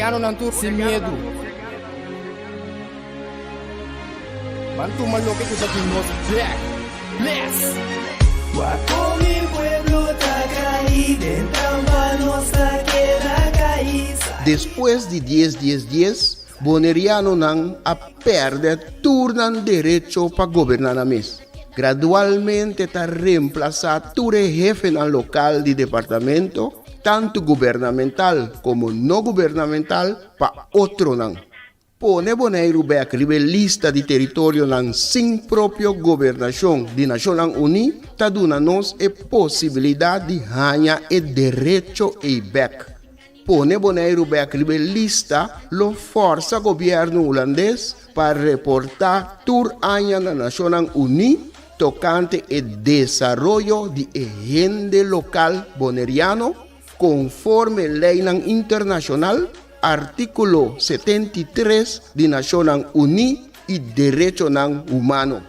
Chegando na tour sem medo. Bantu maloque que está nos black. Bless. Guaco mi pueblo está caído, en trampa nuestra queda caída. Después de 10, Boneriano não a perder turnan derecho para governar na mes. Gradualmente está reemplazar ture jefe no local de departamento, tanto gubernamental como no gubernamental, para outro não. Pone Bonaire back lista de território não sem própria governação de Nações Unidas, está dando-nos a possibilidade de ganhar o direito e back. Pone Bonaire back lista lo força governo holandês para reportar tur aña na Nações Unidas tocante o desenvolvimento de agente local boneriano conforme lei internacional, artículo 73 de Nações Unidas e direito humano.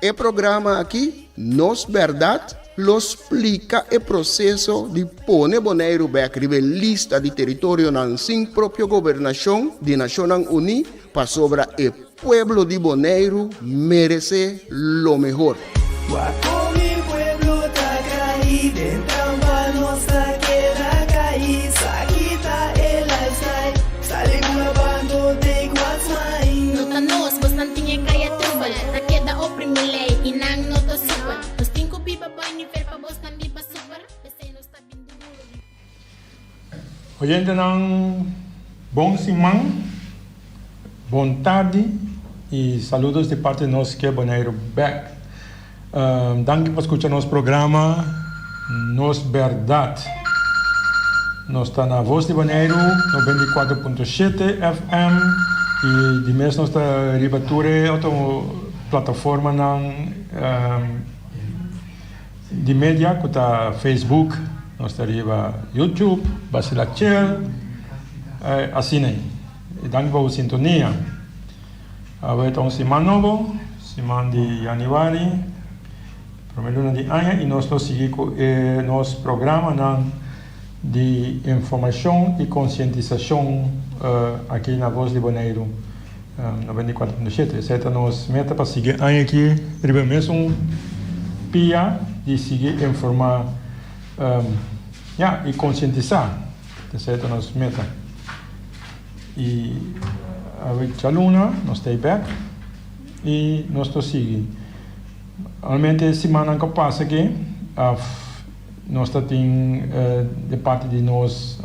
O programa aqui, Nos Verdade, lo explica o processo de pôr Bonaire back lista de território sem própria governação de Nações Unidas para sobre o pueblo de Bonaire merece lo mejor. Guaco mi pueblo está caído, en trampa nuestra queda caída. Quita el lifestyle, sale grabando de Guasmay. Nota nos, bastante kaya trubal. Na queda oprimilay, inang noto super. Nos tinko biba boy ni fer pa boss nan biba super. Dese nos ta binduguro. Oyente ng bom simang, bom tarde e saludos de parte de nós que é Bonaire Back. Danke por escutar nosso programa Nos Verdade. Nós está na Voz de Bonaire, 94.7 FM e de mês nós está ribature outra plataforma de mídia, que está Facebook, nós está riba YouTube, Basilachel, assim aí. Danke por sintonia. Agora está semana novo, semana de januário. Primeiro luna de ano e nós seguimos com nosso programa de informação e conscientização aqui na Voz de Bonaire 94.7. Essa é a nossa meta para seguir ano aqui, mesmo pia de seguir informar e conscientizar. Essa é a nossa meta. E a luna, nós estamos back e nós seguimos. Realmente, semana que passa aqui, nós temos, de parte de nós,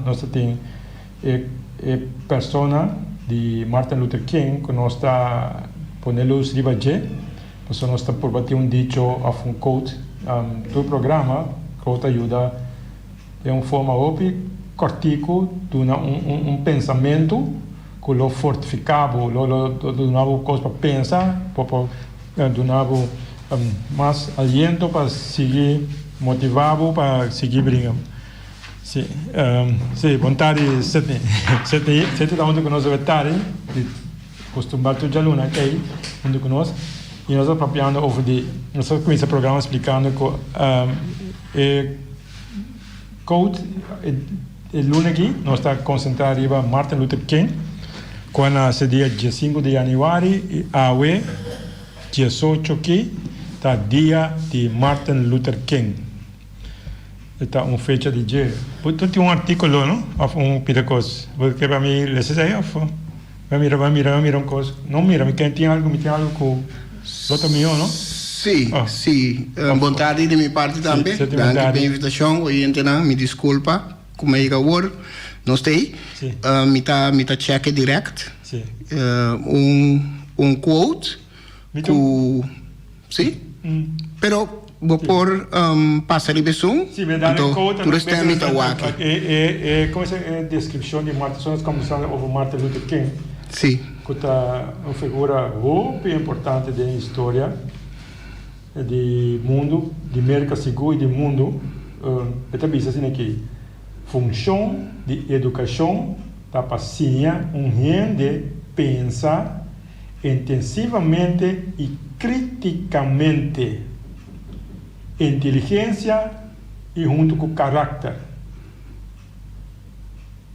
nós temos a persona de Martin Luther King, que nós está ponendo os ribaje, porque nós está por bater dicho a um quote, do programa, que ajuda de uma forma cortico, de pensamento, que lo fortificava, lo novo coisa para pensar, donava mais aliento para seguir motivado para seguir brincando. Sim, vontade sete da onde nós vamos estar, costumar tudo de aluno aqui, onde nós e nós apropriando over de nós começa o programa explicando que code o lunes aqui nós está concentrado em Martin Luther King, quando se dia 5 de janeiro e a 18 aqui está dia de Martin Luther King. Está fecha de dia. Tu tem artículo, não? Ou coisa. Porque para mim, lesse aí, vai mirar coisa. Não mira, quem tem algo com outro milhão, não? Sim. Boa tarde de minha parte também. Danke pela invitação. Oyente, me desculpa. Como é que eu não sei. Me tá check direct. Quote. Sim, pero vou por passar a versão. Sim, verdade. Tu está me tá aqui. Como é a descrição de Martin, nós começamos over Martin Luther King. Sim. Que é uma figura muito importante da história do mundo, de América Segura e do mundo. Está vista assim aqui. Função de educação da paciência, de pensar intensivamente e criticamente, inteligência e junto com caráter.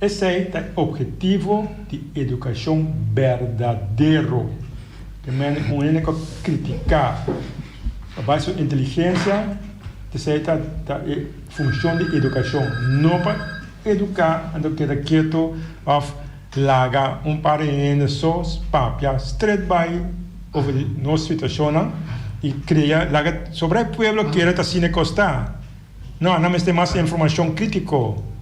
Esse é o objetivo de educação verdadeiro. Também o único criticar a base de inteligência, essa é a função de educação. Não para educar, ando queda quieto, of laga parente só papia straight by over nossa situação e cria laga sobre o povo que era assim costa. Não mas tem mais informação crítica.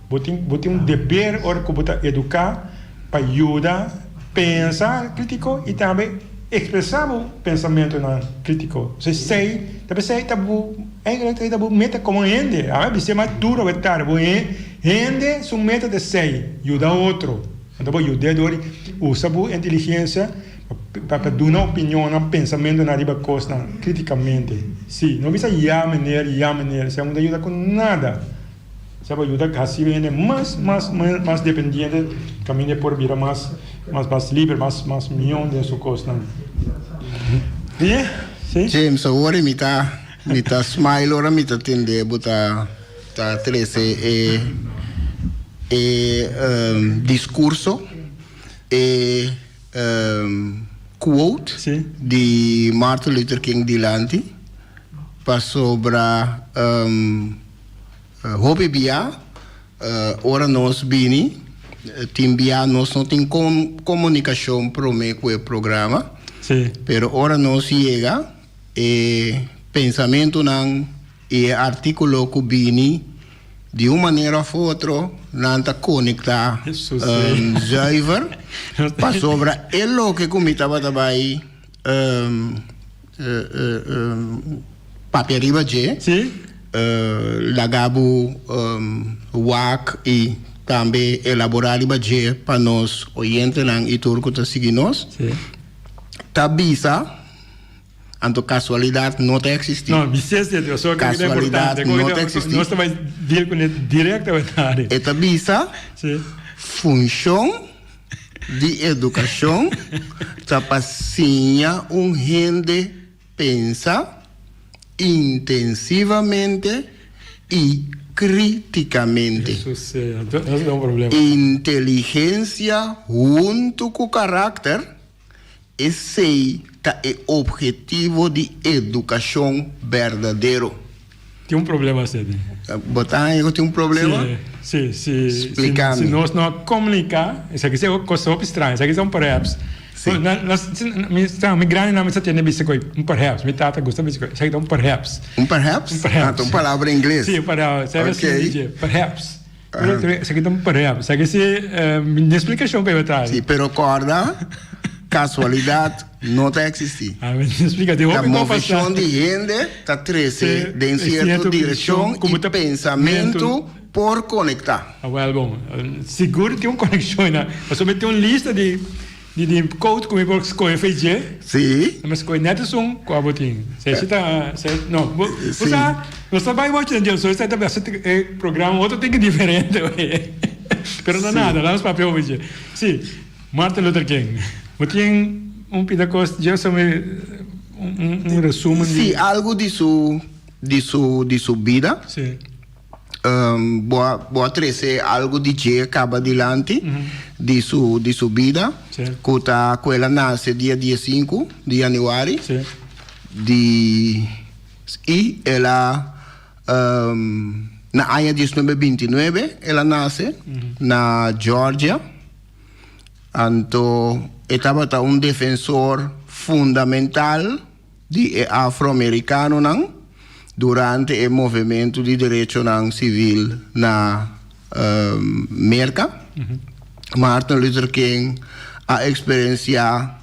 Botem dever hora que botar educar para ajudar pensar crítico e também expressar o pensamento crítico. Você sei, também sei tabu, tabu meta como ende, você mais duro vai estar, ende sua meta de sei, ajudar outro. Então ajudar usa a inteligência para dar uma opinião, pensamento na riba costa criticamente. Sim, não precisa já maneira, você não ajuda com nada. Sabe ajuda que assim vem mais dependente, caminha por vida mais livre, mais milhão de sua costa. Sim? James, agora me tá smile, ora me tá tende, tá 13 discurso quote Sim. de Martin Luther King dilante para sobre hobby bia ora nós bini timbia nós não tem comunicação pro me com o programa. Sim. Pero ora nós chega pensamento não e artículo que bini de uma maneira ou outra não tá conectar zuiver para sobre ele que comitava também papel riba je Sim. lagabo WAC e também elaborar riba je para nós oyente não e turco tá seguir nós. Sim. Tabisa, anto casualidade não existe. Não, vicência, eu sou que é importante. Não existe. Nós também vir com ele direto a verdade. E tabisa, função de educação, tapacinha gente pensa intensivamente e criticamente. Isso é um problema. Inteligência junto com caráter. Esse é o objetivo de educação verdadeiro. Tem um problema, Sede. Botar tem um problema? Sim. Explicando. Se nós não comunicar, isso aqui é uma coisa estranha, isso aqui são perhaps. Me grande não me está tendo biscoito, perhaps. Me tata gosta de biscoito, isso aqui é um perhaps. Um perhaps? Então, palavra em inglês. Sim, perhaps. Ok. Perhaps. Isso aqui é um perhaps. Isso aqui é uma explicação que eu vou dar. Sim, pero acorda, casualidade não está existir. Me explica, a movição de gente está crescendo em certa direção e pensamento por conectar. Bom, seguro tem uma conexão, né? Eu só tem uma lista de code como eu escolhi FG. Sim. Mas escolhi neto som com a botinha. Você está, não, você vai watchando eu só está programa outro tem que diferente, pero não nada, lá nos papel FG. Sim, Martin Luther King. Botinha pedaço já só um resumo. Sim, algo de sua vida. Sim. Boa trazer algo de que acaba adiante de sua vida. Que ela nasce dia 15 de janeiro. E ela na ano de 1929 ela nasce na Geórgia. Então estava um defensor fundamental de afro-americano durante o movimento de direito civil na América. Martin Luther King a experienciar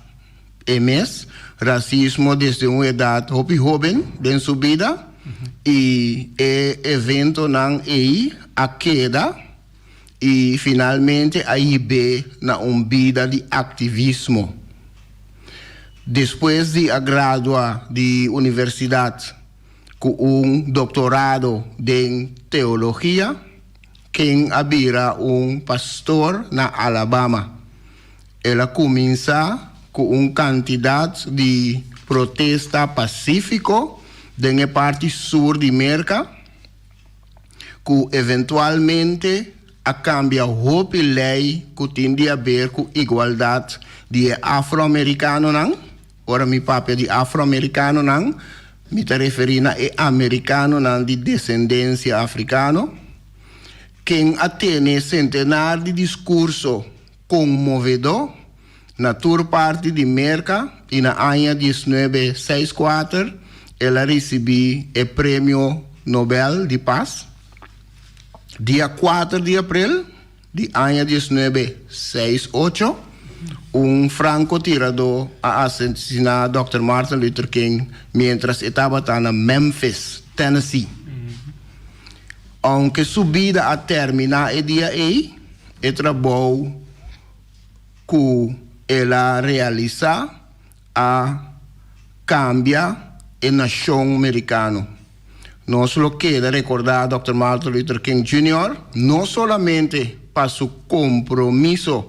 MS, racismo desde uma idade jovem em sua vida e evento a queda e finalmente aí na vida de ativismo. Depois de graduar de universidade com doutorado em teologia, quem abira pastor na Alabama. Ela começa com candidato de protesta pacífico na parte sul de América, que eventualmente a cambia hopi lei que tem a ver com igualdade de afro-americano não. Ora mi papel de afro-americano não, me está referindo a americano não de descendência africano. Quem atene centenário de discurso comovedor na tour parte de Merca e na ano 1964 ela recebeu o prêmio Nobel de Paz. Dia 4 de abril de ano 1968, francotirador assassinou Dr. Martin Luther King mientras estava em Memphis, Tennessee. Aunque subida a terminar o dia aí, o trabalho que ela realiza a cambiar a nação americana. Nós lo queda recordar Dr. Martin Luther King Jr. não somente para seu compromisso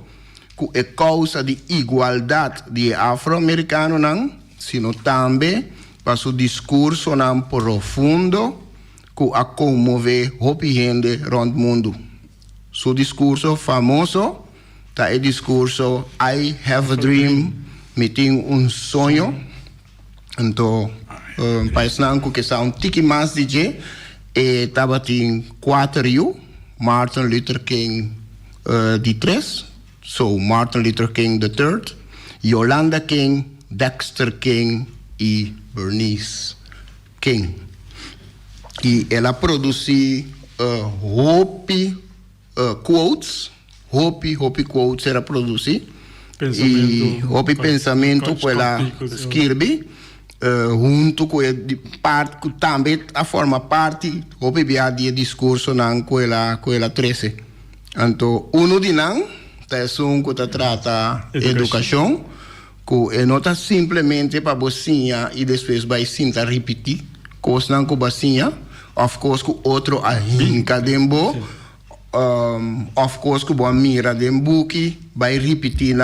com a causa de igualdade de afro-americanos, sino também para seu discurso profundo que a comover a gente rond o mundo. Seu discurso famoso é o discurso I have a dream, me tenho sonho. Então, país nanco que está tiki mais DJ e estava em 4 Rio, Martin Luther King de 3, so Martin Luther King III, Yolanda King, Dexter King e Bernice King. E ela produziu Hopi quotes, Hopi quotes era produzir e Hopi pensamento que ela escreve. Junto com a parte que também forma parte do discurso com ela 13. Então, de nós que trata educação, que não está simplesmente para você e depois vai sentar repetir, coisa não que você, of course que outro ahinca dembo, of course que boa mira dembo que vai repetir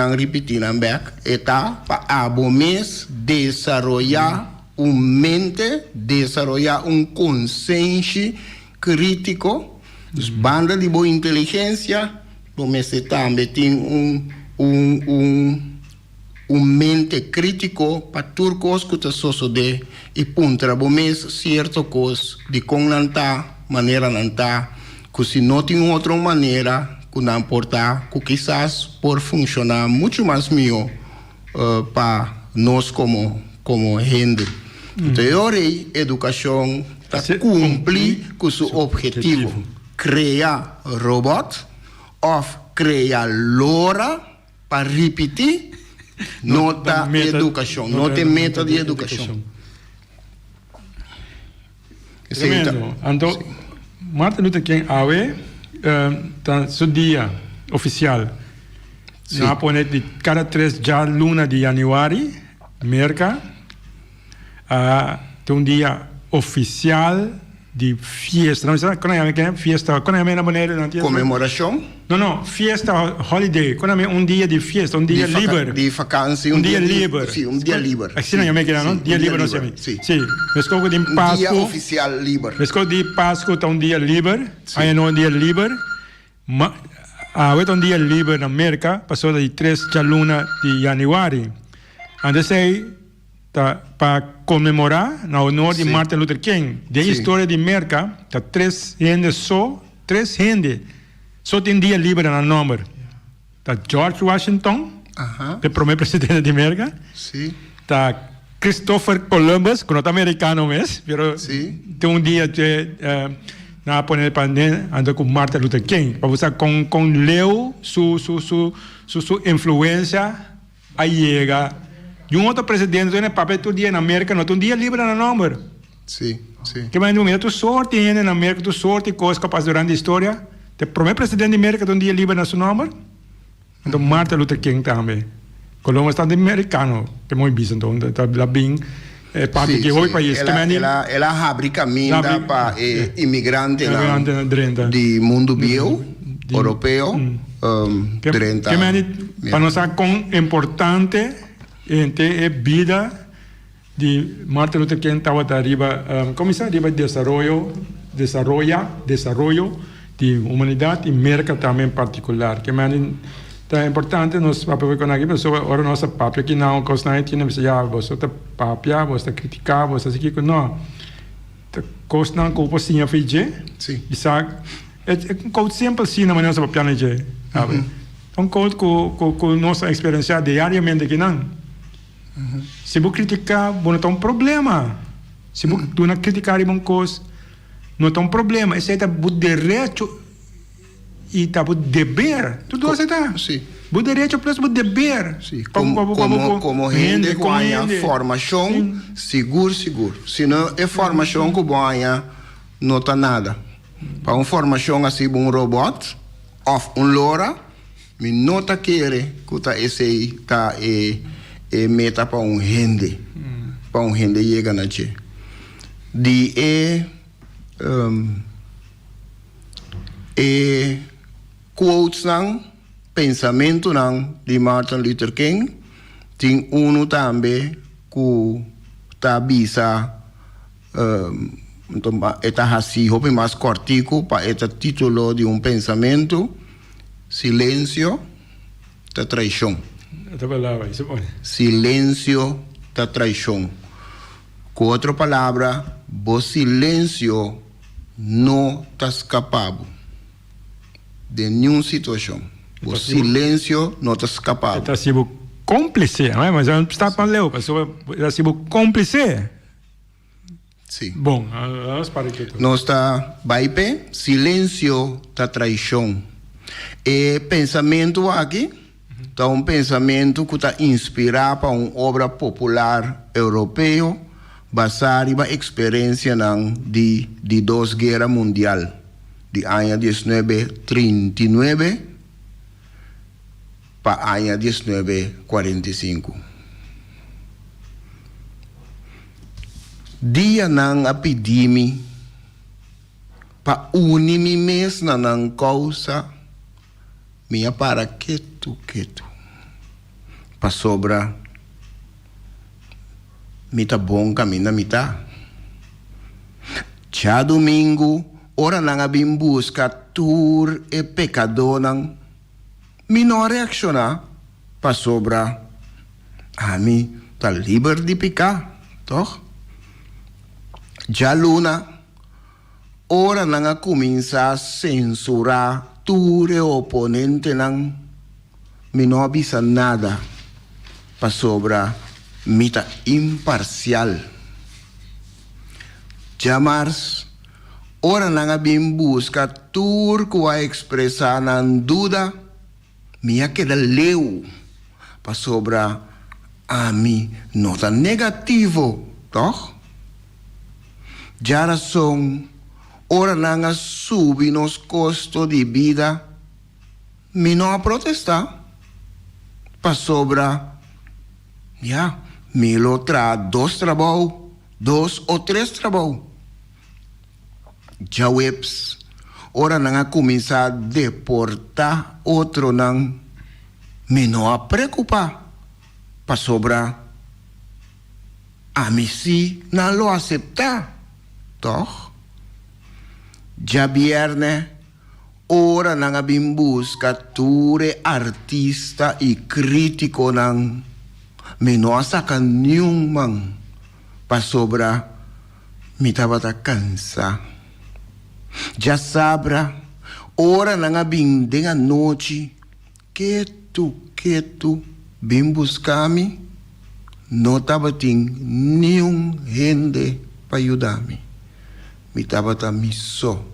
back, eta para abo mês desarrollar mente, desarrollar consenso crítico, banda de boa inteligência, mas também tem mente crítico para tudo coisa que está sucedendo e punta bo mês certo coisa de como não está, maneira não está, que se não tem outra maneira que não importa, que quizás por funcionar muito mais melhor para nós como gente. Então, a educação está cumprir com seu objetivo, criar robot ou criar lora para repetir nota educação, não tem meta de educação. Então, Martin Luther King awe su dia oficial. Sim. Na pone de cada 3 luna de januari, Merca, tem dia oficial de fiesta. Não sei quando é fiesta, quando é na maneira comemoração? Não, fiesta holiday. Quando é dia de fiesta, dia livre. De vacância, dia livre. Sim, dia livre. Assim não é que não? Dia livre não sei. Sim. Mas como de Páscoa. Dia oficial livre. Mas como de Páscoa tá dia livre. Aí não dia livre. Hoje dia livre na América, passou de 3 de luna de januari. Antes aí para comemorar na honor de Martin Luther King. De história de América, tá 3 gente só tem dia livre no nome. Tá George Washington, que é o primeiro presidente de América. Sim. Tá Christopher Columbus, que não é americano mesmo, mas tem dia que na poner para andar com Martin Luther King, para usar com Leo sua influência aí chega. E outro presidente tem papel todo dia na América, não tem dia livre no nome. Sim. Que mais número tu sorte na América, tu sorte coisas capaz durante a história. O primeiro presidente da América tem um dia livre no seu nome. Então Martin Luther King também. Columbus está americano, que é muito bicho, então está bem parte que hoje país. Ela abre caminho para imigrantes do mundo bio, europeu, para nós é quão importante entre a vida de Martin Luther King estava arriba, como se arriba desarrollo de humanidade e merca também particular. Que é importante nós papel com aqui, pessoa ora nossa papel que não costa tinha você tá papia, você criticar, você assim que não. Costa não culpa sim a fije. Sim. Isaac, coach sempre assim na maneira para piano je, sabe? Coach com nossa experiência diariamente que não. Se você criticar, não tem problema. Se você não criticar uma coisa, não tem problema. Esse é o direito e o dever. Tudo isso está. Sim. O direito plus o dever. Sim. Como gente com a formação, seguro. Se não é formação que banha, não está nada. Para uma formação assim, um robot, ou um lora, me não está querendo que esse é meta para um gente. Para um gente chega na che. Quotes não, pensamento não, de Martin Luther King, tem também que está bisa está assim, hope mais cortico para este título de um pensamento, silêncio da traição. Silêncio da traição. Com outra palavra, o silêncio não está escapado de nenhuma situação. O silêncio não está escapado. Está sendo cúmplice, não é? Mas não está para ler, está sendo cúmplice. Sim. Bom, vamos para aqui. Nós está baipe, silêncio da traição. E pensamento aqui, está um pensamento que está inspirado para uma obra popular europeu, baseada na experiência de duas guerras mundiais, de ano 1939 para ano 1945. Dia nang epidemia para unir me mesmo na causa minha para quieto para sobra mita bom caminho mita já domingo ora nang abim busca tur e pecador nang minor reacciona para sobra a mim tá livre de pecar, toh? Já luna, ora nanga começa a censurar ture oponente nang não avisa nada para sobra mita imparcial. Já mars, ora nanga bim busca tur que vai expressar nan dúvida, minha queda leu para sobra a mim nota negativo, toh? Já razão, ora nanga subi nos custos de vida, me não a protestar, para sobra, me lo tra 2 trabalhos, 2 ou 3 trabalhos. Já webs, ora nanga começar a deportar outro nang, me não a preocupar, para sobra, a mim sim não lo aceitar. Toch? Já viernes, ora nang abim busca ture artista e crítico nang menosa kan nenhum pa sobra mi tabata cansa. Já sabra, ora nang abim denga noite, que tu bim buscar-me, não tabating nenhum gente para ajudar-me. Me tabata mi só.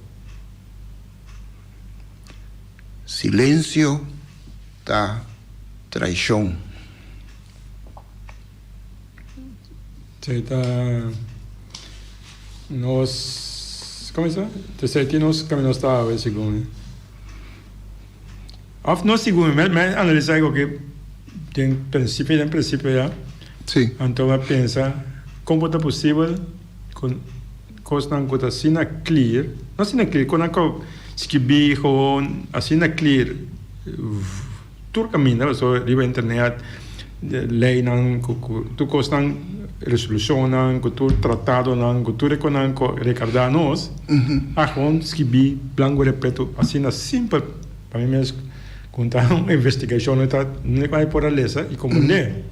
Silêncio da traição. Nós, como é isso? Te nós caminhamos está a segundo. Of no segundo, mas analisar o que tem princípio já. Sim. Então eu pensa como é possível com coisas que assim é clear, não assim é clear, quando eu escrevi assim é clear, tudo caminho, só riba internet, lei não, tu coisas resolução, cultura tratado, cultura econômica, recordar nós, a gente escrever, blanco, repito, assim, simples, para mim mesmo, contar uma investigação, não vai por a lesa e compreender.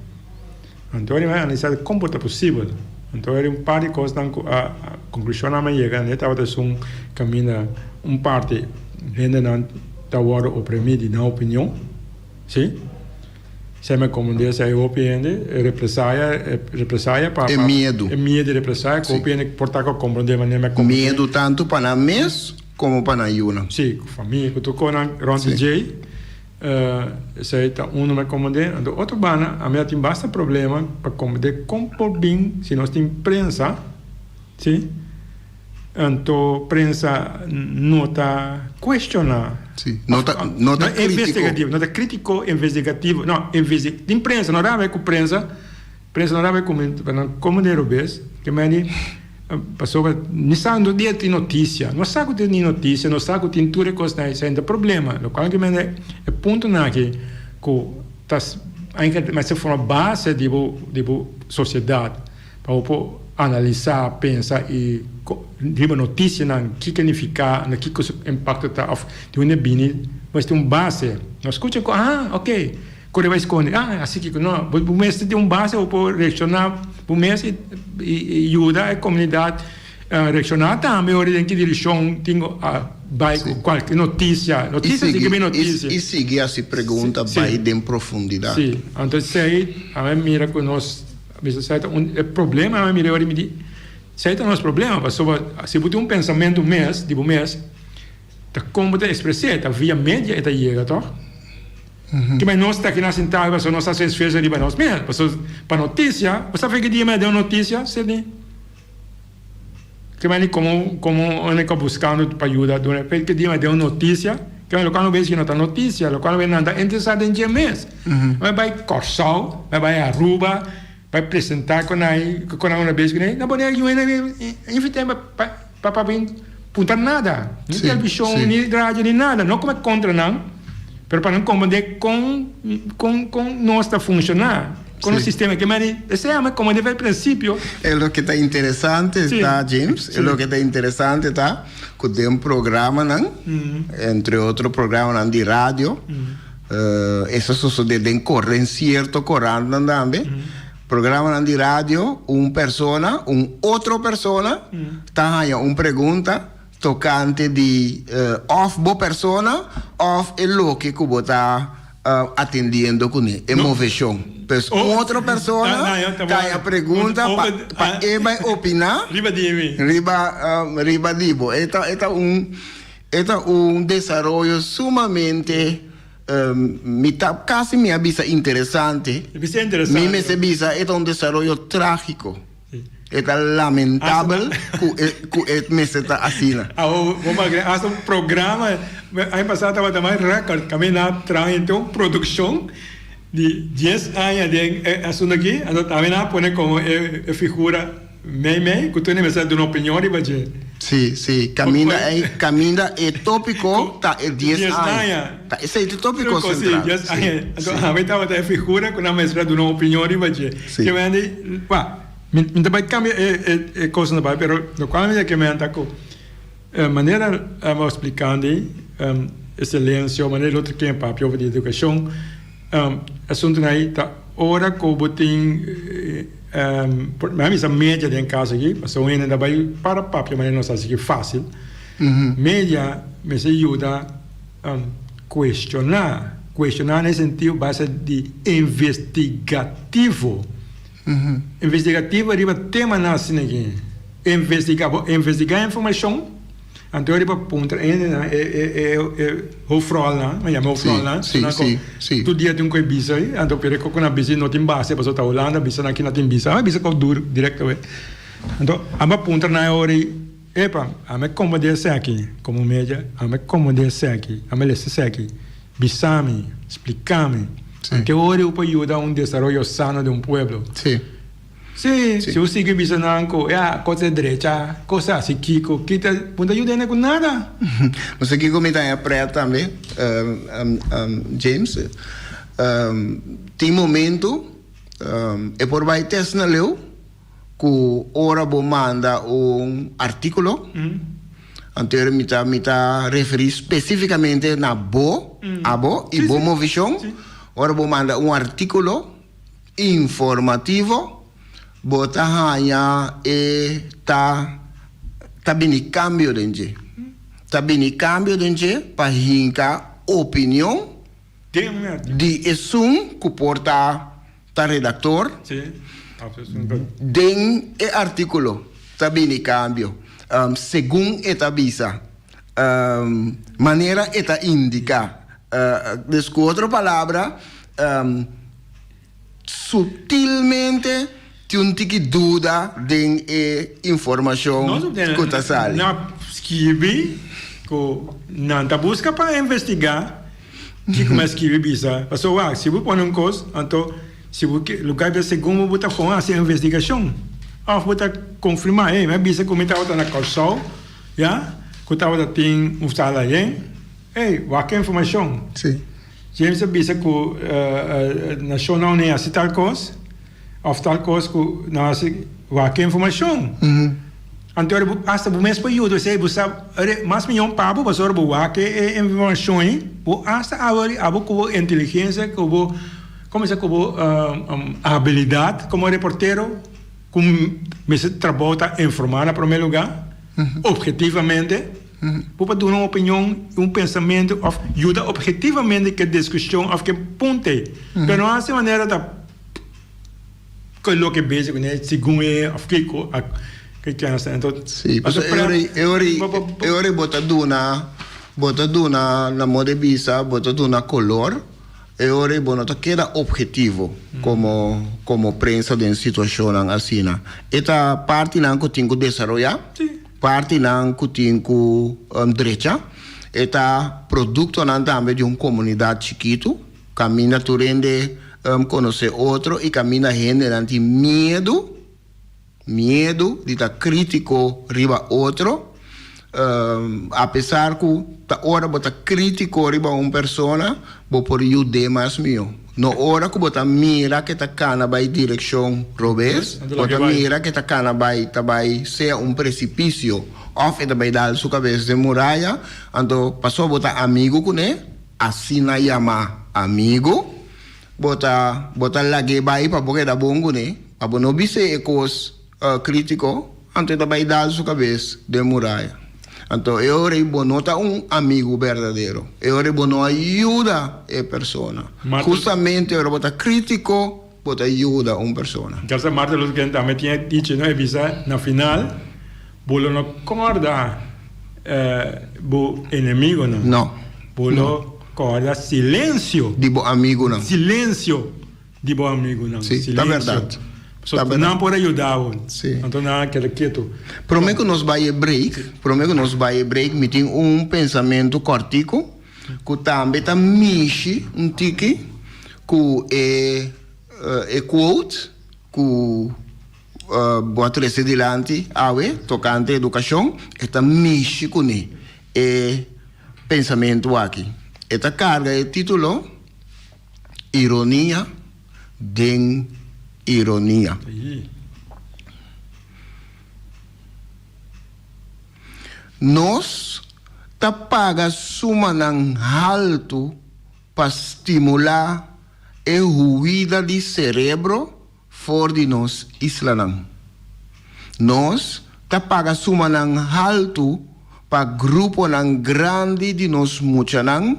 Então, ele vai analisar como é possível. Então, ele par de coisas, a conclusão não chega, né? Estava um caminho, parte, ainda não está oprimido na opinião, sim? Se me compreender, se eu opinião, represália para... É medo. É medo de represália, que opinião portar com compreender, mas não me compreender. Medo tanto para nós como para a Yuna. Sim, família, que tu com Ron DJ, se está não me compreender, então outro bana, a minha tem bastante problema para compreender como por bem, se nós tem prensa, sim? Então, prensa nota questionar. Sim, nota investigativo, nota crítico investigativo. Não, tem prensa, não dá a ver com prensa não dá a ver com derrubes, que me passou, não sabe do dia tem notícia, não sabe que tem notícia, não sabe que tem tudo coisa sem problema. O qual que me é ponto na que mas se for uma base de sociedade para analisar, pensar e riba notícia na que significa, na que impacto tá de onde vem, mas tem base. Nós escuta ok, quando vai esconder, assim que não, o mês tem base ou por reaccionar, o mês e ajuda a comunidade a reaccionar também, ou em que direção tem vai qualquer notícia tem que ver notícia. E seguir essa pergunta vai em profundidade. Sim, então sei, a mim mira que nós o problema é melhor me dizer se não é problema, mas se você tem pensamento mês, tá como te expressar, tá via média e tá chega, tá? Que mas nós tá aqui na central, mas nós às vezes fez ali para nós mesmo, para notícia, você vê que dia me deu notícia, se nem que mas como eu buscando para ajuda, que dia me deu notícia, que o local não vê que não tá notícia, o local não anda interessado em dia mês, vai Corsal, vai Aruba, vai apresentar com uma vez que não pode invitar para puntar nada, nem televisão, nem rádio, nem nada, não como contra não, mas para não compreender como nós está funcionando, com o sistema que esse é como deve princípio. É o que está interessante, tá, James? É o que está interessante, tá? Que tem um programa, não? Entre outros programas de rádio, isso sucede em corrente certo, corrente também. Programa de rádio, outra persona, tá uma pergunta tocante de boa persona, é o que você está atendendo com ele, emoção. Outra persona, tá a pergunta, para ele vai opinar, riba dibo. É desenvolvimento sumamente casi me avisa interessante. Me se avisa é desenvolvimento trágico. É lamentável que me está assim. Há programa, ano passado estava também recorde, também na então produção de 10 anos de assunto aqui, então também na põe como figura meio que tu nem me sabe de uma opinião e vai dizer. Sim, caminha é tópico, tá, é 10 anos. Esse é o tópico central. 10 anos. Então, a gente estava a figura com a mestra de uma opinião e vai dizer. Que vem, me também cambia coisa não vai, mas no qual me que me ataco, maneira eu explicando, excelência, maneira outra que é papel de educação, assunto aí tá hora que eu botei mas a média de casa aqui, mas eu ainda vai para papel, mas não sei se é fácil. Média me ajuda a questionar nesse sentido base de investigativo. Investigativo arriba tema nasce aqui. Investigar informação. Então arriba ponto o fraude, mas é o fraude. Sim. Tu dia tem um bisa aí, então pere com na bisa não tem base, passou tá Holanda, bisa aqui não tem bisa, mas bisa com duro direto. Então a ponto na hora a me como desse aqui, como média, a me como desse aqui, a me lesse aqui, bisame, explicame. Que hora eu posso ajudar desenvolvimento sano de pueblo. Sim. Se eu seguir bisonanco, coisa direita, coisa assim, que não ajuda com nada. Você que comenta aí preta também, James, tem momento, é por vai testar na leu, que ora bo manda artículo. Anterior mita referir especificamente na abo e Bomo Vision. Ora bo manda artículo informativo. Bota hanya tá bem cambio denje. Tá bem cambio denje para hinka opinião de esum que porta tá redator. Den artículo tá bem cambio. Según esta visa, maneira esta indica, com outra palavra, sutilmente tem que dúvida de informação que está saindo. Não escreve, não está busca para investigar, que como escreve visa. Pessoal, se você põe coisa, então se você lugar de segundo você está com essa investigação. Of você confirmar, mas bisa como estava na calçada, já, que estava tem sala aí, qualquer informação. Sim. Se você bisa que nacional nem assim tal coisa, of tal coisa que não assim qualquer informação. Então hasta o mesmo período você busca mais milhão papo para sobre qualquer informação, hasta agora com inteligência, com como se com habilidade como reporteiro. Como você trabalha a informar em primeiro lugar, objetivamente, para dar uma opinião, pensamento, ajuda objetivamente que a discussão, que ponte. Mas não há essa maneira de colocar basic, segundo que tem essa. Sim, eu bota na moda visa, bota na color. Ora, bueno, queda objetivo como prensa de situação assim. Esta parte não que tem que desenvolver, parte não que tem que direita. Esta produto não também de uma comunidade chiquito, caminha tu rende conhecer outro e caminha gente não tem medo de estar crítico riba outro. Apesar que hora bota crítico riba uma pessoa, vou por ajudar mais meu. No hora que bota mira que tá cana vai direção revés, bota mira que tá cana vai ser precipício, ou eta vai dar sua cabeça de muralha, então passou bota amigo com ele, assim na chama amigo, bota lagi vai para porque da bom com ele, para não ser ecos crítico, então eta vai dar sua cabeça de muralha. Então, eu nota amigo verdadeiro. Eu ajuda a pessoa. Justamente, eu botar crítico, botar ajuda a pessoa. Então, Marta Luther também tinha dito, não é visa, na final, bolo não concorda o inimigo, não? Não. Bolo concorda silêncio. Dibo amigo, não. Silêncio. Dibo amigo, não. Sim, é verdade. Não pode ajudar, então não queda quieto. Prometo que nos vai break, me tem pensamento cortico, que também está mexe tique, que é quote, que boa trece dilante, tocante educação, está mexe com ele, pensamento aqui. Esta carga é título, ironia, den ironia. Nós tá paga suma nang alto para estimular a ruída de cérebro fora de nós islanang. Nós tá paga suma nang alto para grupo nang grande de nós muchanang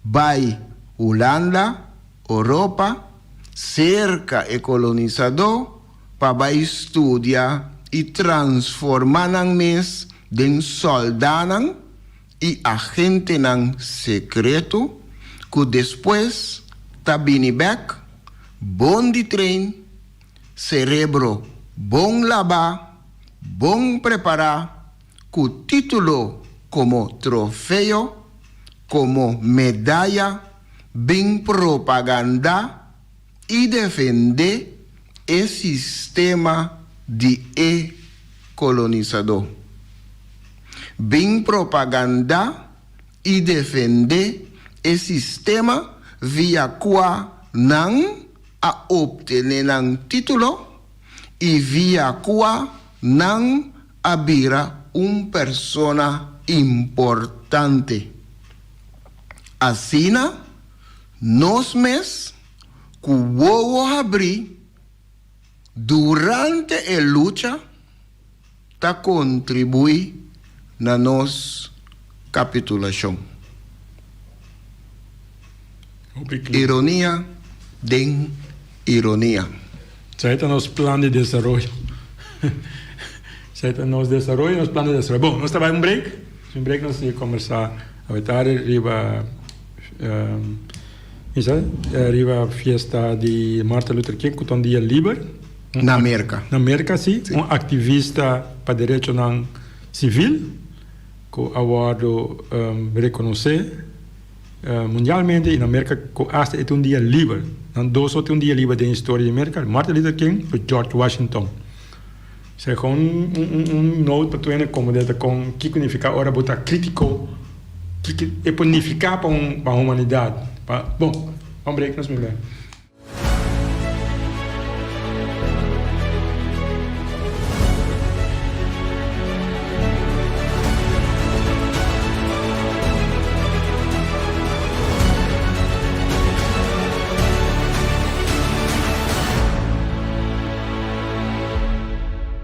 by Holanda, Europa, cerca e colonizador para estudar e transformar nang mes den soldados e agente nang secreto que depois tá bini back, bom de trein, cerebro bom lavar, bom preparar, com título como troféu, como medalha, bem propaganda e defender o sistema de colonizador. Bem propaganda e defender o sistema via qual não a obter um título e via qua não abira persona importante. Assim, nós mes que vou abrir durante a luta ta contribui na nossa capitulação. Ironia den ironia. Zij het nos plan de desarrollo. Zij het nos desarrollo, nos plan de desarrollo. Bom, nós trabalhamos break. Um break nós ia conversar a vetar riba riba fiesta de Martin Luther King que um dia livre. Na América. Na América, sim. Ativista para direito não civil que awardo reconhecer mundialmente na América que hasta é dia livre. Não dois ou dia livre da história da América. Martin Luther King e George Washington. Se gewoon nood between como detta com que significa ora botar crítico que é ponificar para a humanidade. Bom, vamos break nos bem.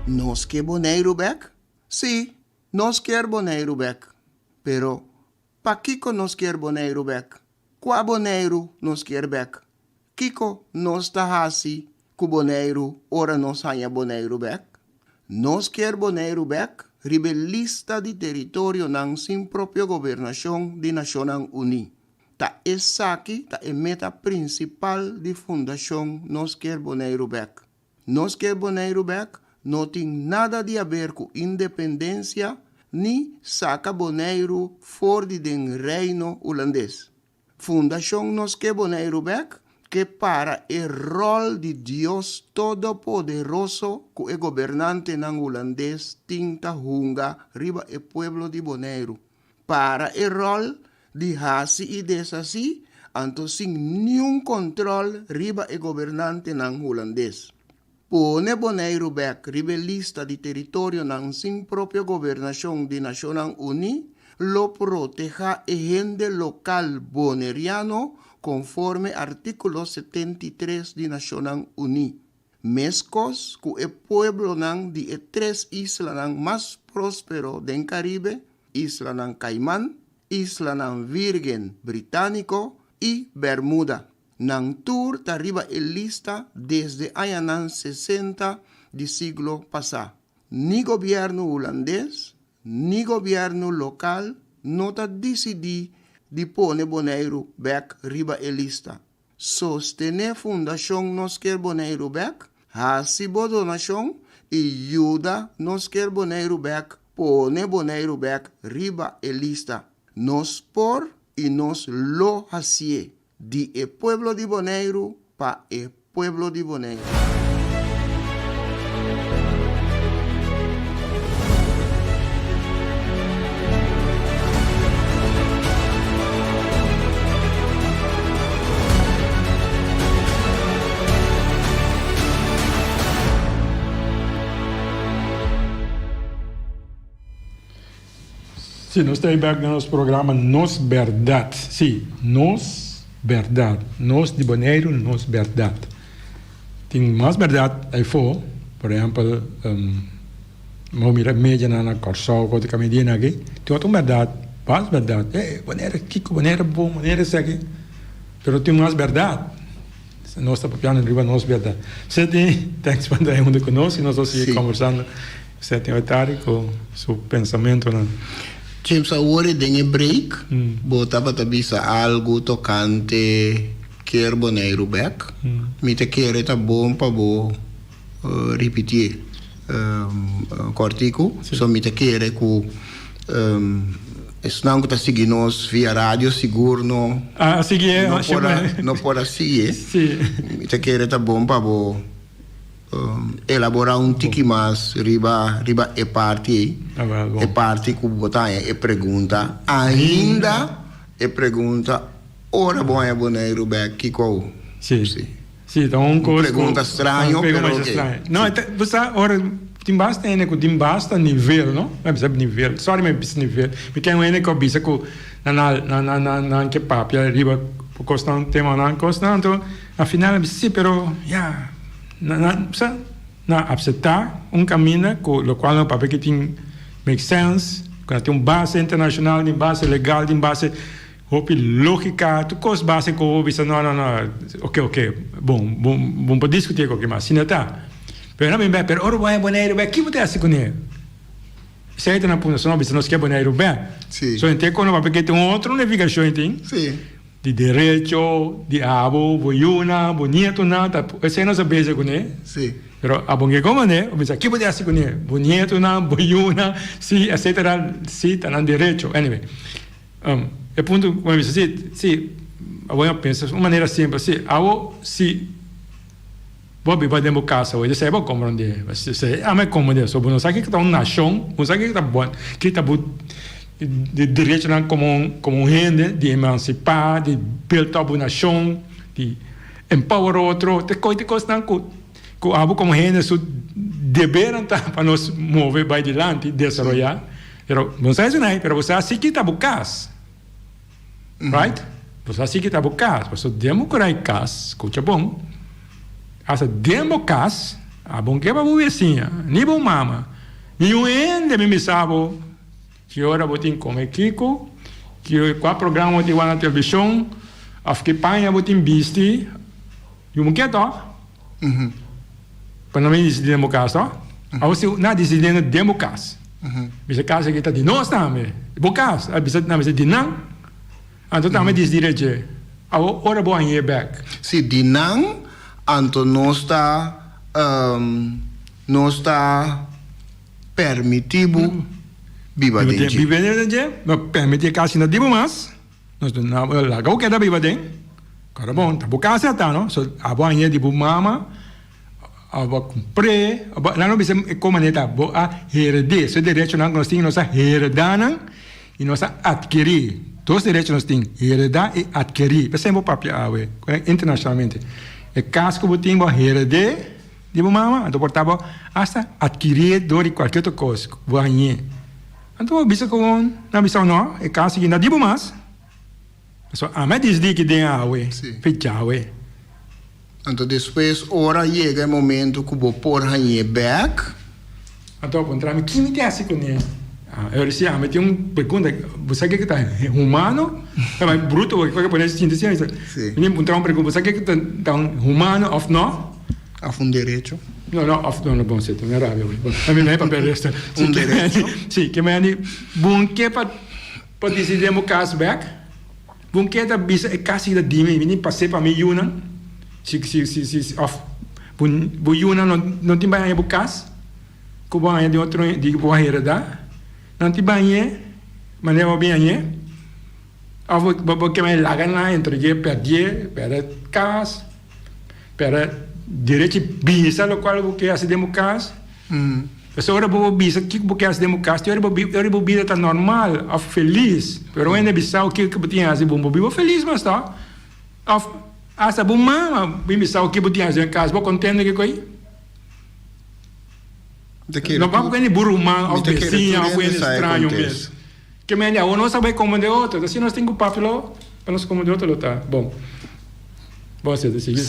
Nós quer boneiro back? Sim, nós quer boneiro back. Pero, pa Kiko nós quer boneiro back? Qua boneiro nós quer back? Kiko nós tá assim, com boneiro, ora nós hanha boneiro back? Nós quer boneiro back? Rebelista de território não sem própria governação de Nações Unidas. Ta essa aqui, ta é meta principal de fundação nós quer boneiro back. Nós quer boneiro back? Não tem nada de a ver com independência, nem saca boneiro fora do reino holandês. Fundação nos que boneiro back, que para o rol de Deus Todo-Poderoso, que é governante não holandês, tinta hunga, riba o pueblo de boneiro. Para o rol de hasi e desasi, anto sem nenhum controle, riba o governante não holandês. Pone boneiro back, rebelista de território não sem própria governação de Nações Unidas, lo proteja e gente local boneriano conforme artículo 73 de Nações Unidas. Mescos que o pueblo não de três islas mais próspero do Caribe, Isla não Caimán, Isla não Virgem Britânico e Bermuda. Nang tour tariba lista desde anos 60 do século passado. Ni governo holandês, ni governo local não está decidido de pôr boneiro back riba lista. Sostener fundação nos quer boneiro back, hasibo donação e ajuda nos quer boneiro back, pôr boneiro back riba lista. Nos por e nos lo hasie. De el pueblo de Boneiro para el pueblo de Boneiro. Sim, nós estamos aqui no nosso programa Nos Verdade. Sim, Nos Verdade. Nós de Boneiro, nós verdade. Tem mais verdade aí fora, por exemplo, vamos mirar média na Corsol, quando a medina aqui, tem outra verdade, mais verdade. Boneiro, Kiko, Boneiro bom, Boneiro isso aqui. Mas tem mais verdade. Nós estamos papiando arriba nós verdade. Você tem que expandir onde conosco e nós estamos conversando. Você tem otário com seu pensamento, né? James, agora tem break, botava tabisa algo tocante quer boneiro back, me te quer tá bom para bo repetir cortico, so me te quer que não que tá seguindo nós via rádio seguro não seguir não pode seguir, me te quer tá bom para bo elaborar tique mais riba e parte que botar e pergunta ainda e pergunta ora bom é boneiro back Kiko sim Sim, então um coisa. Pergunta estranho, pergunta pero mais ok. estranho. Não, você ora tem basta nível, não? Não é nível. Sorry, mas nível. Porque é um que bisa com na que papo arriba costando tema não costando. Afinal, sim, pero ya na aceitar caminho com o qual o papel que tem make sense, quando tem base internacional, tem base legal, tem base lógica, tu coisa base com o bisa não, ok, bom para discutir com o que mais, sim tá. Pero não bem, pero ora vai boneiro bem, que você acha com ele? Se aí na fundação, não bisa nós que boneiro bem. Sim. So então quando o papel que tem outro navegação tem. Sim. De direito, de abo, boiuna, bonito, nada. Esse não se beija com ele. Sim. Pero abong que como né? O bisa que pode assim com ele? Bonito, na, boiuna, sim, etc. Sim, está no direito. Anyway, é ponto como isso, sim, eu penso de uma maneira simples, sim, se vou viver dentro de casa hoje, você vai compreender, você é como isso, só não sabe que está uma nação, não sabe que está bom, que está de direito como gente, de emancipar, de build up uma nação, de empower outro, de coisas não que abo como gente su deveram para nos mover para adiante, desenvolver. Pero não sei se não, pero você assim que está buscando, right? Você assim que está buscando, você democrar casa, escuta bom, essa democrar, a bom que é para o vizinho, nem bom mama, nem o ende me sabe que hora botin come Kiko, que qual programa de na televisão, af que panha botin bisti, e um que tá? Para não me decidir democracia, a você não decidir democracia. Bisa casa que está de nós também, democracia, a bisa não bisa de não, então também decidir je, a hora boa em back. Se de não, então não está permitido viva dentro. Viva dentro, não permite que assim não digo mais, nós não larga o que da viva dentro, cara bom, tá democracia tá não, so a boa em de mama. Aba cumprir, lá não bisa como neta, a hereder, se direito nós temos nossa herdana e nossa adquirir, dois direitos nós temos, herdar e adquirir, pensei no papel internacionalmente, é caso que você tem hereder, de mama, então portava hasta adquirir de qualquer outra coisa, ganhar, então bisa com não bisa não, é caso que não digo mais, só a me diz que tem a fecha Então, depois, hora chega o momento que vou pôr a back. Então, encontramos quem me tem assim com ele. Eu disse, mas tem uma pergunta, você que está humano? É bruto, o que pode ser assim? Me encontramos uma pergunta, você que está humano ou não? A direito. Não, of não, bom, certo, não é rápido. A minha é para perder. Direito. Sim, que me é bom que para decidir o caso back. Bom que da bisa é caso da dime, nem passei para mim uma. Se of buiuna não tem banho bucas, com banho de outro de boa hereda, não tem banho, mas não bem banho. Porque me lagan lá entre perder casa, para direito bisa lo qual porque as democracia. Essa hora vou bisa que porque as democracia, eu vou vida tá normal, of feliz, pero ainda bisa o que tinha assim bom vivo feliz mas tá. Asa bom mama, bem sabe o que botinha em casa, vou contente que coi. Não vamos com ele burro man, ou vizinha, ou ele estranho mesmo. Que me diga, ou não sabe como de outro, assim nós temos papel, para nós como de outro tá. Bom. Você decidiu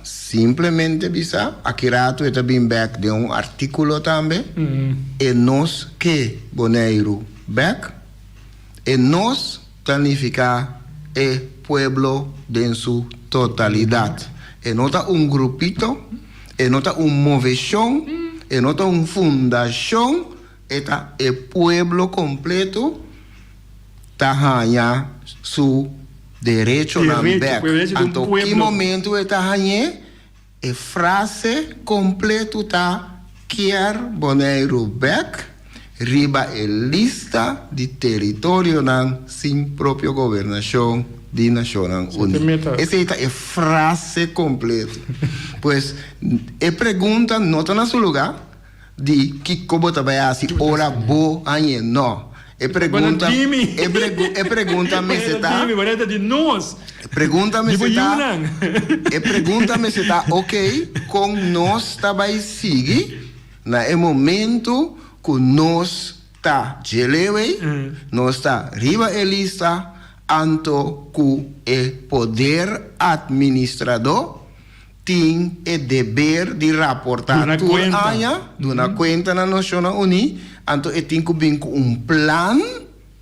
Simplesmente visa, aqui rato é também back de artículo também. E nós que boneiro back, e nós planificar pueblo en su totalidad. E nota grupito, e nota movimento, e nota fundación, eta pueblo completo tahanha su derecho na back. Anto que momento tahanha frase completo ta quer boneiro back riba lista de território sem própria governação de Nações Unidas. Essa é a frase completa. Pois, a pergunta não está no seu lugar de que como trabalhar se ora boa ainda não. Pregúntame se está. de nós. Pregúntame Tipo se está. Yunan. Pregúntame se está ok com nós também seguir na momento que nós está gelewe, nós está riba elista, anto que o poder administrador tem o dever de raportar tudo na conta na Nações Unidas, anto tem que vir com plan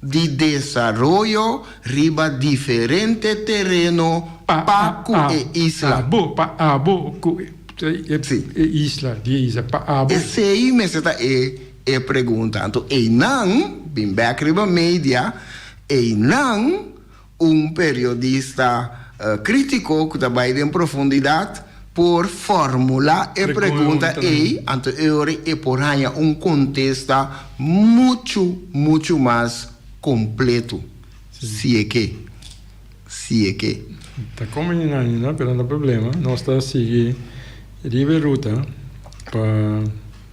de desenvolvimento riba diferente terreno para a isla. Isla, die isla, pa abo. Esse aí me está pergunta. Então, não, bem back riba media, não periodista crítico que trabalha em profundidade por formular a pergunta então eu por aí contexto muito mais completo. Se é que. Tá combinando, não, pero não há problema. Nós está seguir riba ruta para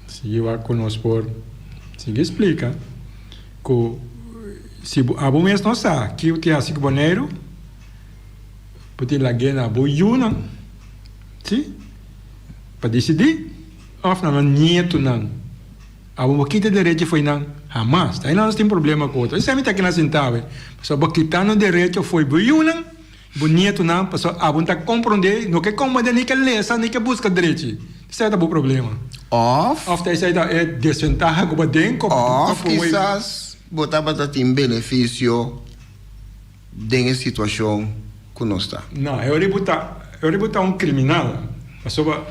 seguir lá conosco por seguir explica que se abo mês não sa que o tia cinco boneiro pode lá ganhar abo yuna, sim, para decidir of não nieto não abo quita direito foi não jamais, aí nós tem problema com outro, isso é muito que nós sentava, só para quitar no direito foi yuna bonito não, pessoal, a bunta compreender, não que como nem que lesa, nem que busca direito. Isso é o problema. Of isso é desvantagem como dentro. Quizás botar tem benefício dessa situação que nós está. Não, eu ia botar criminal. Pessoal,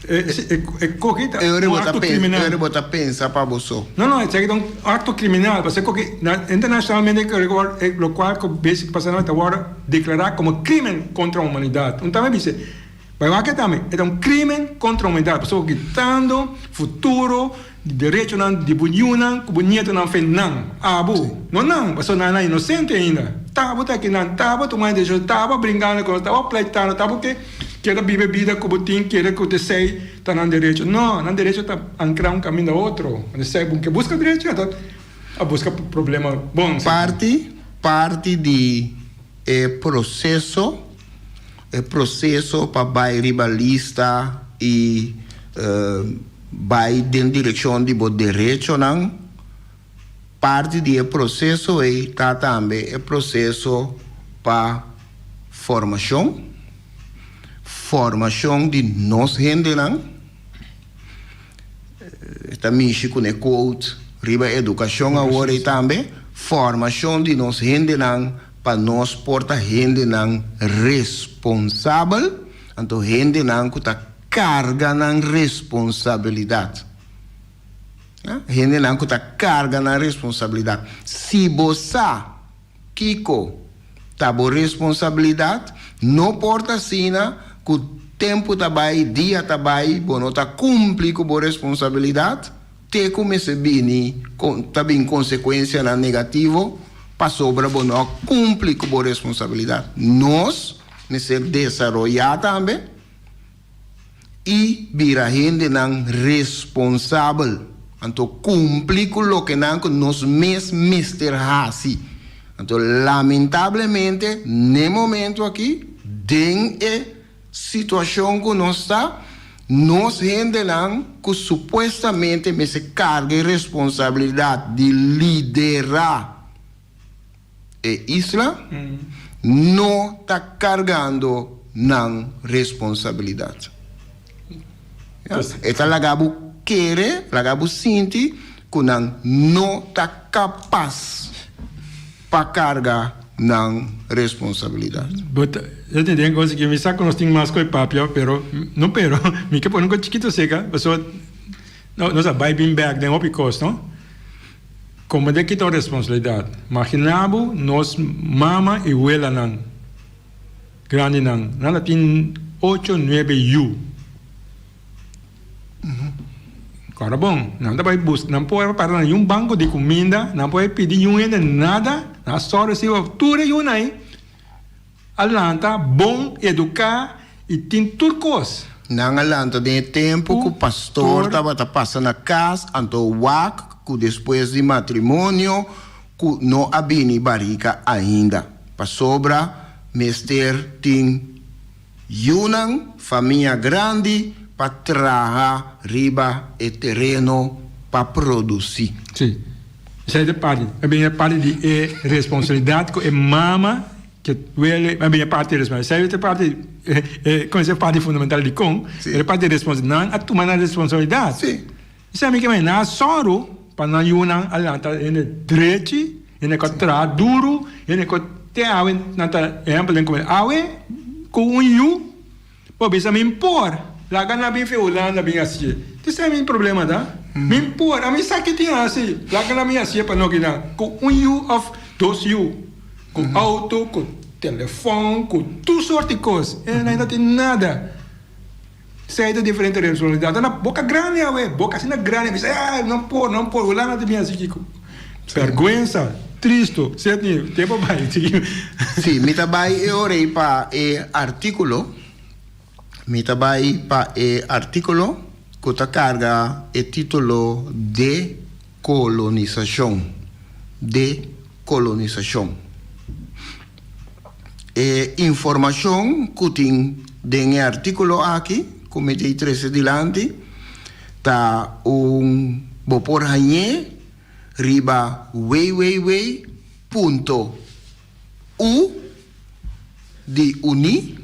é correta. Eu ia botar pensar para você. Não, é um ato criminal. Porque internacionalmente o qual que basic passando agora declarar como crime contra a humanidade. Então também diz, vai lá que também é um crime contra a humanidade. Pessoal quitando futuro direito de bunhuna, que bonito não fez não. Não, pessoal não é inocente ainda. Tava aqui não, tava tomando deixou, tava brincando com, tava pleitando, tava que quer viver vida como tem, quer que você sei, tá no direito. Não, no direito tá ancrar um caminho a outro. Você bom que busca direito, tá a busca problema bom. Parte de processo para vai ribalista e vai em direção de bo direito não. Parte do processo está também o processo para formação de nós gente não está mexendo com o code riba educação agora e também formação de nós gente não para nós porta gente não responsável então gente não que está carga não responsabilidade. Gente não está carga na responsabilidade. Se você, Kiko, está com responsabilidade, não importa assim, que o tempo está bem, dia está bem, não está cumprir com a responsabilidade, tem como se bem, também consequência negativa, para sobra, não cumprir com a responsabilidade. Nós, necessitamos desenvolver também, e vira gente não responsável. Então, cumprir com o que nós Mr. Hassi. Então, lamentavelmente, no momento aqui, dentro da situação que nós está, nós gente que supostamente me se carga a responsabilidade de liderar a isla, não está carregando na responsabilidade. Esta lagabo querer, lagabo sente que não está capaz para carregar na responsabilidade. Eu tenho coisa que me saco nós temos mais coisa papel, pero me que por um chiquito seca, pessoa nós vai bem back den op cost, não? Como de que a responsabilidade. Imaginabo nós mama e abuela não. Grande não. Nada tem 8, 9 U. Agora bom, não vai buscar, não pode parar em banco de comida, não pode pedir nada, na só recebe tudo aí. Alanta, bom, educar e tem tudo coisa. Não alanta de tempo que o pastor estava passando na casa, então o que depois de matrimônio, que não abini barrica ainda. Para sobra, mester tem Yunan, família grande, para trabalhar riba e terreno para produzir. Sim. Isso é parte. A minha parte de responsabilidade que é mama, que a minha parte de responsabilidade. Essa é parte, essa é parte fundamental de com, é parte de responsabilidade, a tomar a responsabilidade. Sim. Isso é que na soro, para não Yunan, alanta, ele direito, ele contra duro, ele te awe, nata, exemplo, ele come awe, com yu, pô, bisa me impor. Lá na bem feulana bem assim. Isso é meu problema, tá? Me impor, a mim sabe que tem assim. Lá na minha assim para não que não. Com yu of dois yu, com auto, com telefone, com tudo sorte de coisas. Ele ainda tem nada. Saída diferente de responsabilidade. Na boca grande, awe, boca assim na grande, não pôr, lá na minha assim, vergonha. Triste, certo? Tempo vai. Sim, me trabalho eu orei para artículo. Me trabalho para artículo que está carga o título de colonização. Informação que tem dentro artículo aqui, como eu disse delante, está por hanhe riba www.u de uni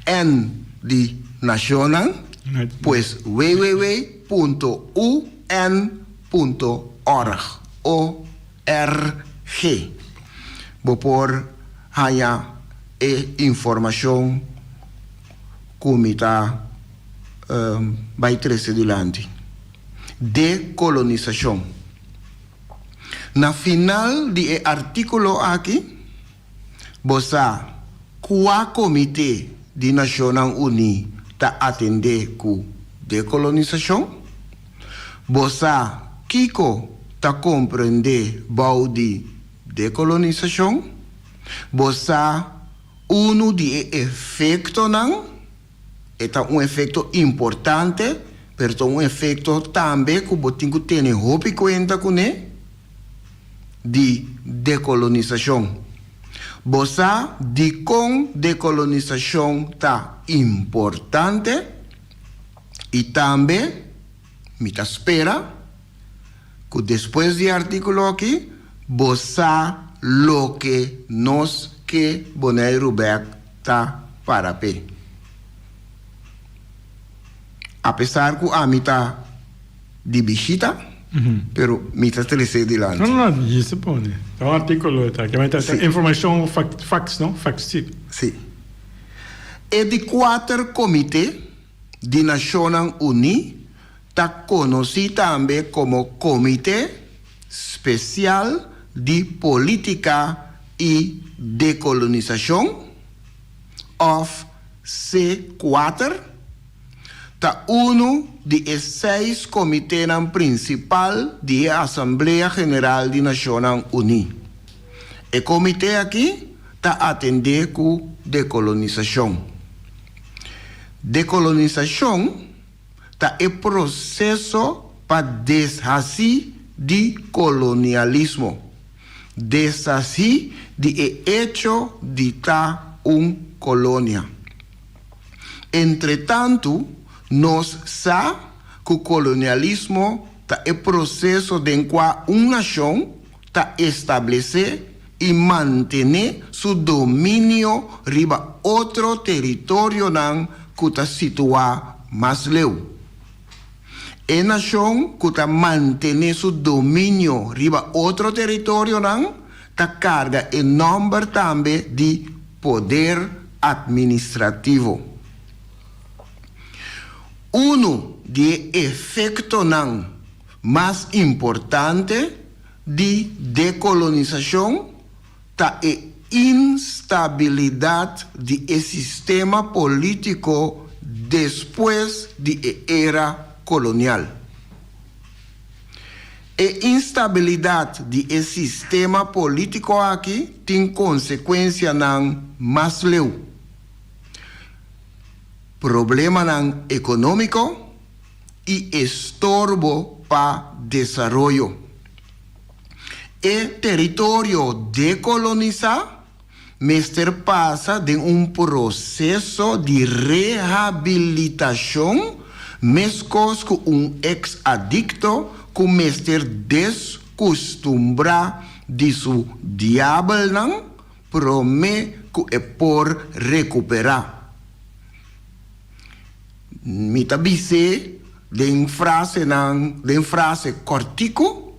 n de nacional, pues www.un.org. Por haya informação como está vai trazer delante. Decolonização. Na final do artículo aqui, você qual comitê de Nações Unidas está atendendo com decolonização? Você Kiko está compreendendo o de decolonização? Você de efeito não? É efeito importante, mas efeito também que você tem que ter em conta com ele. De decolonização. Você de com decolonização está importante e também me espera que depois do artículo aqui você lo que nós que Bonai Rubeck está para pé. Apesar que a mim está de bichita, pero mi está delante. Não, isso pode. É um artículo, tá? Que vai ter informação, facts, não? Facts, sim. Sim. E de 4 comitês de Nações Unidas está conhecido também como Comitê Especial de Política e Decolonização, of C4, está de 6 comitês principal da Assembleia Geral de Nações Unidas. O comitê aqui está atendendo com decolonização. Decolonização está em processo para desfazer de colonialismo. Desfazer de hecho de estar colônia. Entretanto, nós sabemos que o colonialismo está em processo de qual uma nação está estabelecer e manter seu domínio riba outro território que está situado mais longe. A nação que está mantendo seu domínio riba outro território está carga enorme também de poder administrativo. De efeito mais importante de decolonização está a instabilidade do sistema político depois da era colonial. A instabilidade do sistema político aqui tem consequência mais leu. Problema econômico e estorbo para desenvolvimento. El territorio decolonizado Mester pasa de un proceso de rehabilitación, mescos con un ex adicto, que Mester descostumbra de su diablo, promete que por recuperar. Mita bise de frase cortico,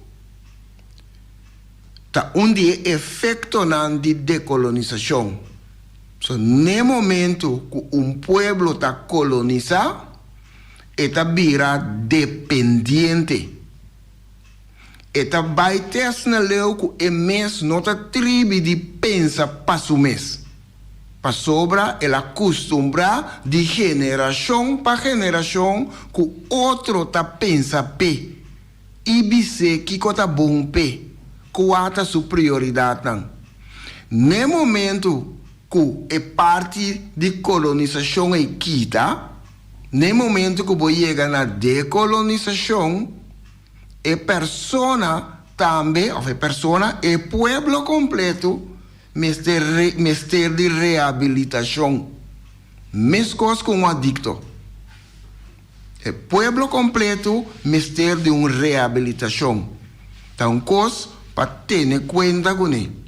ta un efecto de decolonización. So, no momento que un pueblo está colonizado, está vira dependiente. Está baites na leu que mes nota tribi de pensa para su mes. Para sobra el acostumbra de generación para generación que otro ta pensa pe. Y bise que cota bom pe. Qual sua prioridade? No momento que é parte de colonização é quita, no momento que você chega na decolonização, é persona também, ou é persona, é pueblo completo, mestre de reabilitação. Mescos com um adicto. É pueblo completo, mestre de uma reabilitação. Então, coisa para ter cuenta com ele.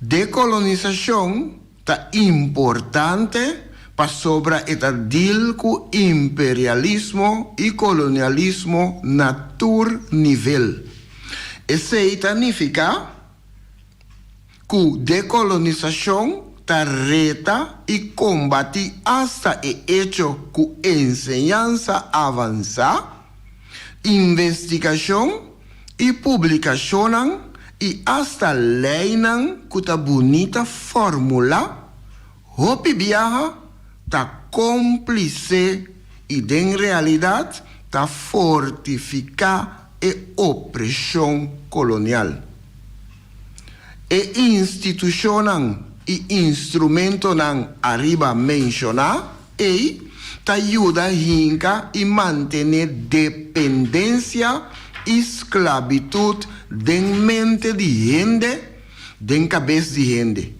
Decolonização está importante para sobre o deal com imperialismo e colonialismo na tur nível. Isso significa que decolonização está reta e combate hasta o hecho que enseñanza avança, investigação e publicação e hasta leinan kuta bonita fórmula hopi viaja ta cúmplice e de realidade ta fortificar a opressão colonial. E instituição e instrumento nan arriba mencionar e ta ajuda a hinca e manter dependência esclavitud de mente de gente, de cabeça de gente.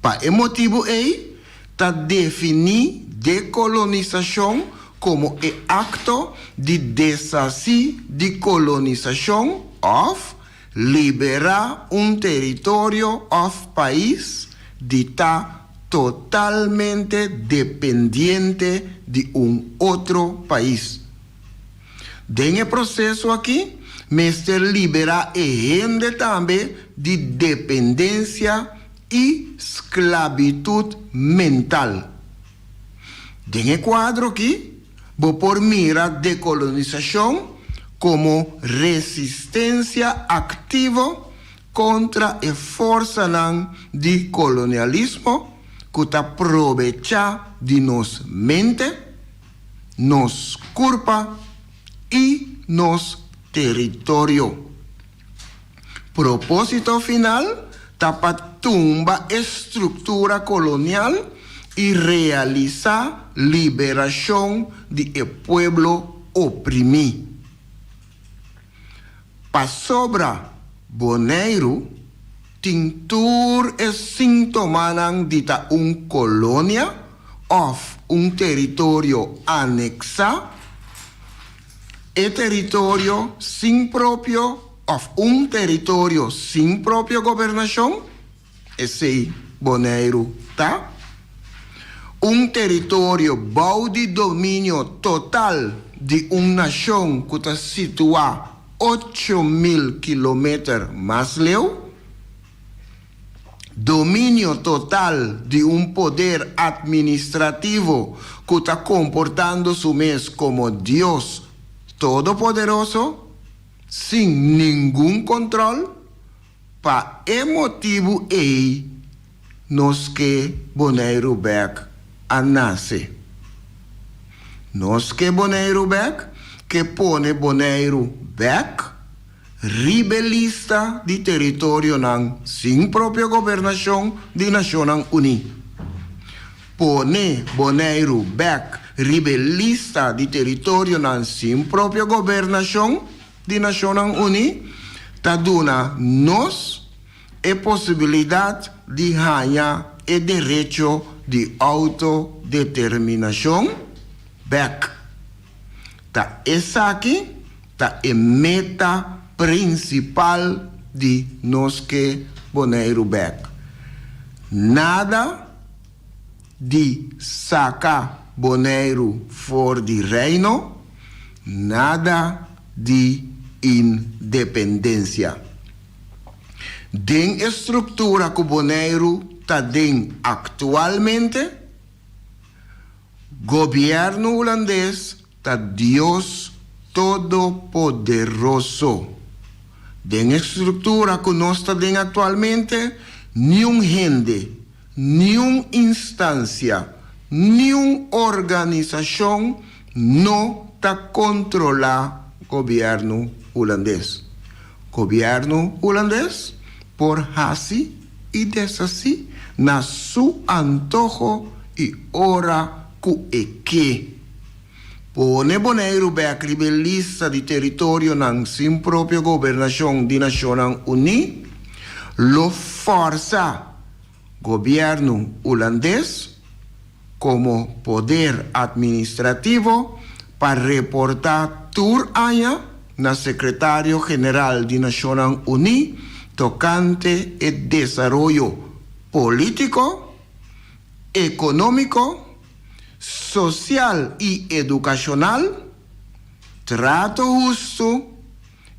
Para esse motivo aí, está definir decolonização como o acto de desassi de colonização of liberar um território of país de estar totalmente dependiente de outro país. Nesse processo aqui, Mester libera a gente também de dependência e esclavitud mental. Nesse quadro aqui, vou por mira decolonização como resistência ativa contra a força de colonialismo que está aprovecha de nos mente, nos culpa e nos território. Propósito final, para tumba estrutura colonial e realizar liberação de el pueblo oprimido. Para sobra Bonaire, tintur é sintoma de colônia ou território anexado. E território sem próprio, ou território sem própria governação, esse Bonaire tá? Território bom de domínio total de nação que está situada 8.000 km mais leu, domínio total de poder administrativo que está comportando-se mesmo como Deus Todo-Poderoso, sem nenhum controle, para esse motivo aí, nós que Bonaire Beck a nasce. Nós que Bonaire Beck, que põe Bonaire Beck, rebelista de território sem própria governação de Nações Unidas. Põe Bonaire Beck, rebelista de território sem própria governação de Naciones Unidas, ta duna nos a posibilidad de ganhar el derecho de autodeterminación back. Ta esa aquí, ta a meta principal de nos que Bonaire back. Nada de sacar Bonaire for de reino, nada de independência. Den estrutura que Bonaire está den atualmente, governo holandês está Deus Todo-Poderoso. Den estrutura que nós está den atualmente, nenhum gente, nenhuma instância, nenhuma organização não está controlar governo holandês. Governo holandês, por assim e desasí, na su antojo e hora que pone Bonaire back lista de território na sin própria governação de Nações Unidas, lo força governo holandês como poder administrativo para reportar tur año na secretário-geral de Nações Unidas tocante el desarrollo político, económico, social y educacional, trato justo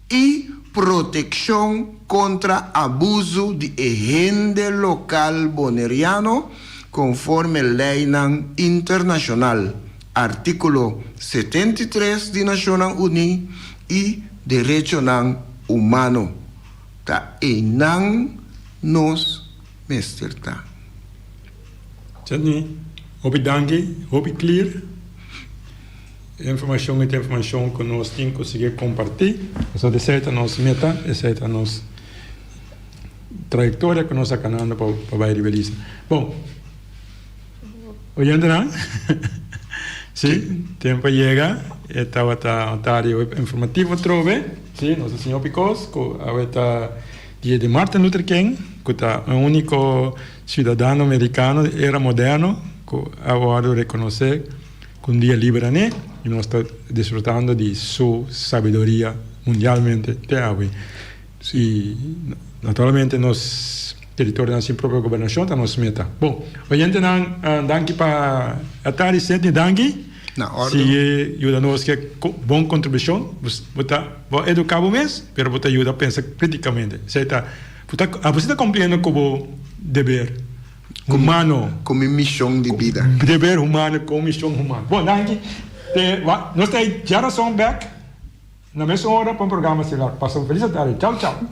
y protección contra abuso de gente local boneriano conforme ley internacional, artículo 73 de Naciones Unidas y derecho humano. Ta enang nos mesterta. Jadi, hobi danki, hobi clear. Informação é informação que nós temos que conseguir compartilhar. Essa é a nossa meta, essa é a nossa trajetória que nós estamos caminhando para a Baía de Belize. Bom, oyendo, não? Sim, tempo chega. Estava a área informativa trove. Sim, nosso senhor Picos, que é dia de Martin Luther King, que é o único cidadão americano, era moderno, que agora reconhecer que um dia livre, né? E nós estamos desfrutando de sua sabedoria mundialmente até hoje. E, naturalmente, nosso território da nossa própria governação está nossa meta. Bom, oyente, danke para a tarde, sete, danke. Na ordem. Se ajuda-nos que é boa contribuição, você educar o mês, mas você ajuda a pensar criticamente. Você está cumprindo como dever humano. Como missão de vida. Dever humano como missão humana. Bom, danke. Nós temos geração back na mesma hora para o programa celular. Passa uma feliz tarde. Tchau, tchau.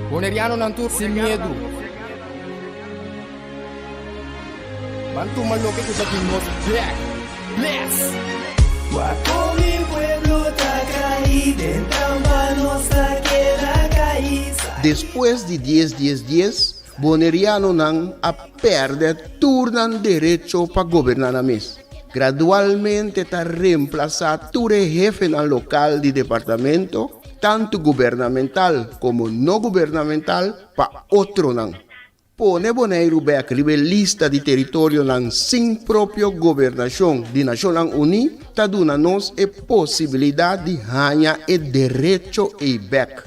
Boneriano não tur sem medo. Bantu maloke que daqui nos black. Bless. Guapo mi pueblo está caído, en nossa queda caída. Depois de 10, Boneriano não a perde turnan direito para governar na mesa. Gradualmente está reemplazado todo jefe no local de departamento, tanto gubernamental como não gubernamental, para outro não. Pone Bonaire back lista de território não sem própria governação de Nações Unidas, está dando-nos a possibilidade de ganhar o direito e back.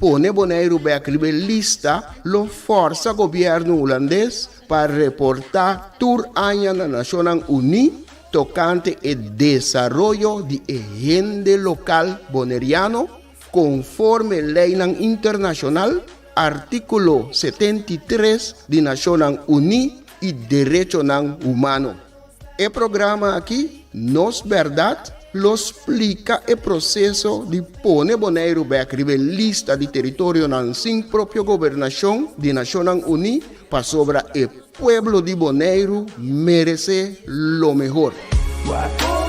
Pone Bonaire back lista lo força governo holandês para reportar tur año na Nações Unidas tocante o desenvolvimento de gente local boneriano conforme lei internacional, artículo 73 de Nações Unidas e direito humano. O programa aqui, Nos Verdade, lo explica o processo de pôr Bonaire back lista de território sem própria governação de Nações Unidas para sobre o pueblo de Bonaire merece lo mejor. Wako